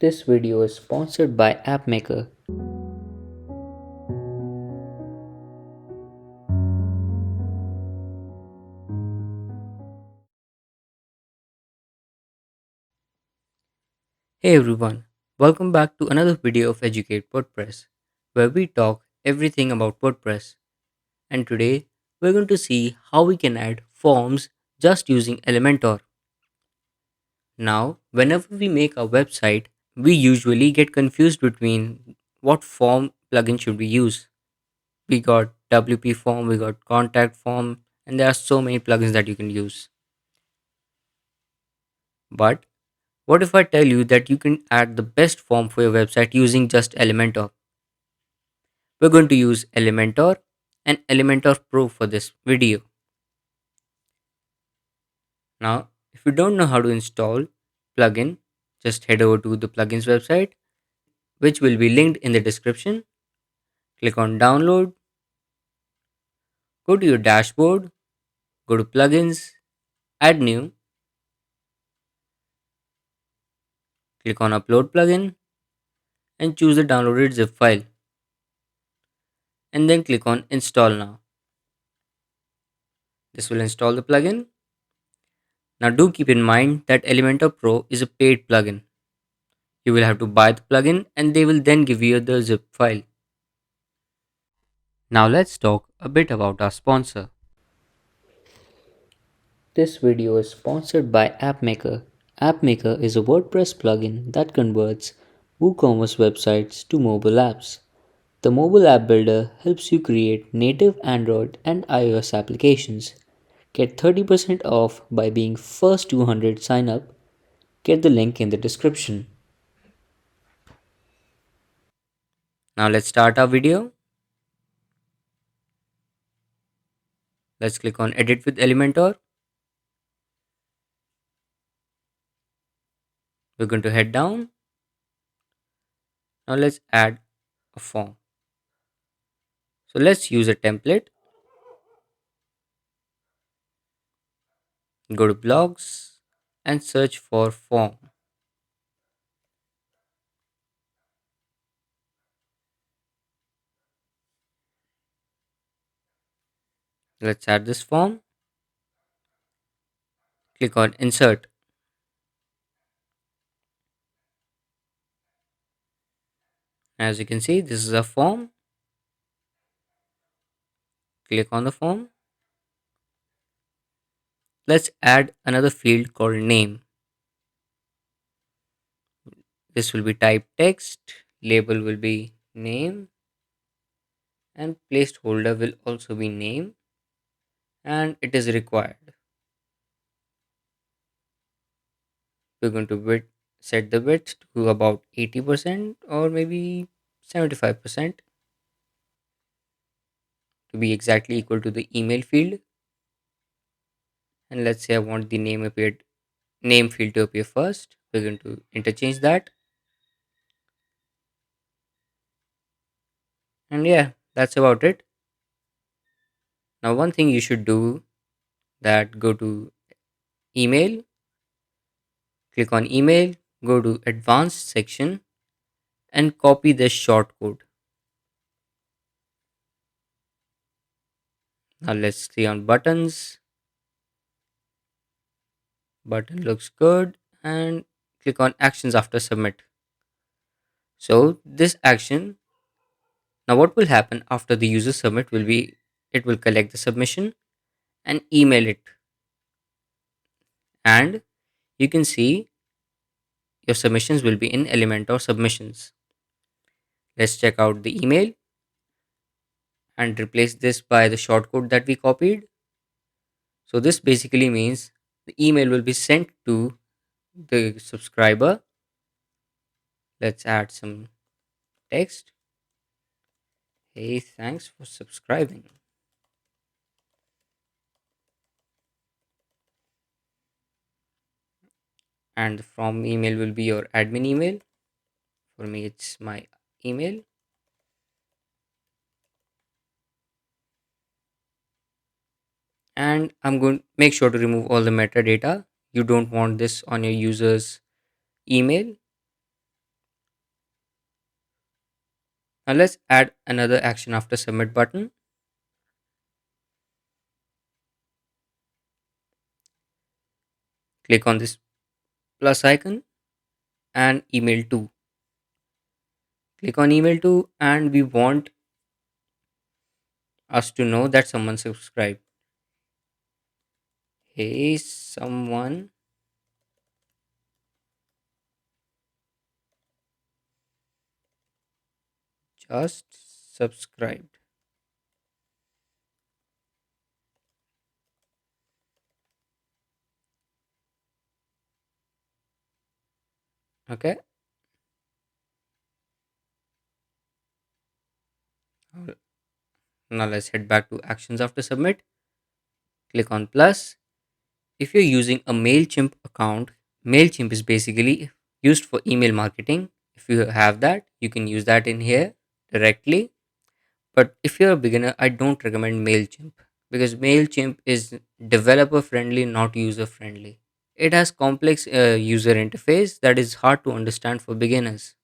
This video is sponsored by AppMaker. Hey everyone, welcome back to another video of Educate WordPress, where we talk everything about WordPress. And today we're going to see how we can add forms just using Elementor. Now, whenever we make a website, we usually get confused between what form plugin should we use. We got WP form, we got contact form, and there are so many plugins that you can use. But what if I tell you that you can add the best form for your website using just Elementor? We're going to use Elementor and Elementor Pro for this video. Now, if you don't know how to install plugin, just head over to the plugins website, which will be linked in the description. Click on download, go to your dashboard, go to plugins, add new, click on upload plugin and choose the downloaded zip file, and then click on install now. This will install the plugin. Now do keep in mind that Elementor Pro is a paid plugin. You will have to buy the plugin and they will then give you the zip file. Now let's talk a bit about our sponsor. This video is sponsored by AppMaker. AppMaker is a WordPress plugin that converts WooCommerce websites to mobile apps. The mobile app builder helps you create native Android and iOS applications. Get 30% off by being first 200 sign up. Get the link in the description. Now let's start our video. Let's click on edit with Elementor. We're going to head down. Now let's add a form. So let's use a template. Go to blogs and search for form. Let's add this form. Click on insert. As you can see, this is a form. Click on the form. Let's add another field called name. This will be type text, label will be name, and placeholder will also be name, and it is required. We're going to set the width to about 80% or maybe 75% to be exactly equal to the email field. And let's say I want the name field to appear first. We're going to interchange that. And yeah, that's about it. Now one thing you should do, that go to email, click on email, go to advanced section and copy this shortcode. Now let's see on buttons. Button looks good, and click on actions after submit. So this action, now what will happen after the user submit will be, it will collect the submission and email it, and you can see your submissions will be in Elementor submissions. Let's check out the email and replace this by the shortcode that we copied. So this basically means the email will be sent to the subscriber. Let's add some text. Hey, thanks for subscribing. And the from email will be your admin email. For me, it's my email. And I'm going to make sure to remove all the metadata. You don't want this on your user's email. Now let's add another action after submit button. Click on this plus icon and email to. Click on email to, and we want us to know that someone subscribed. Hey, someone just subscribed. Okay. Now let's head back to actions after submit. Click on plus. If you're using a MailChimp account, MailChimp is basically used for email marketing. If you have that, you can use that in here directly. But if you're a beginner, I don't recommend MailChimp because MailChimp is developer friendly, not user friendly. It has complex user interface that is hard to understand for beginners.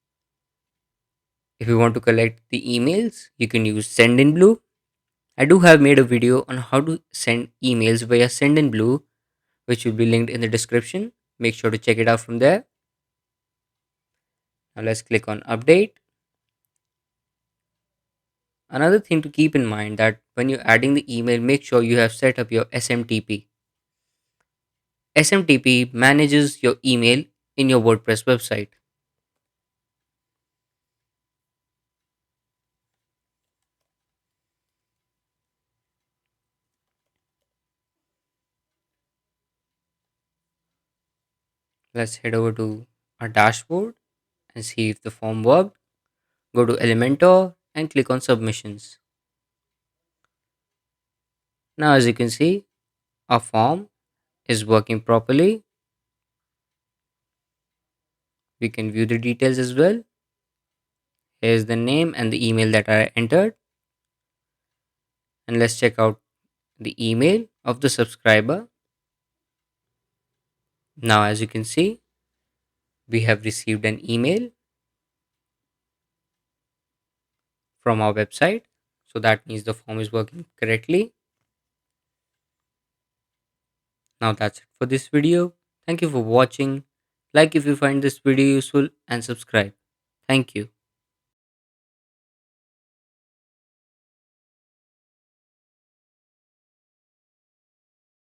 If you want to collect the emails, you can use Sendinblue. I do have made a video on how to send emails via Sendinblue, which will be linked in the description. Make sure to check it out from there. Now let's click on update. Another thing to keep in mind that when you're adding the email, make sure you have set up your SMTP. SMTP manages your email in your WordPress website. Let's head over to our dashboard and see if the form worked. Go to Elementor and click on submissions. Now, as you can see, our form is working properly. We can view the details as well. Here's the name and the email that I entered. And let's check out the email of the subscriber. Now, as you can see, we have received an email from our website. So that means the form is working correctly. Now that's it for this video. Thank you for watching. Like if you find this video useful and subscribe. Thank you.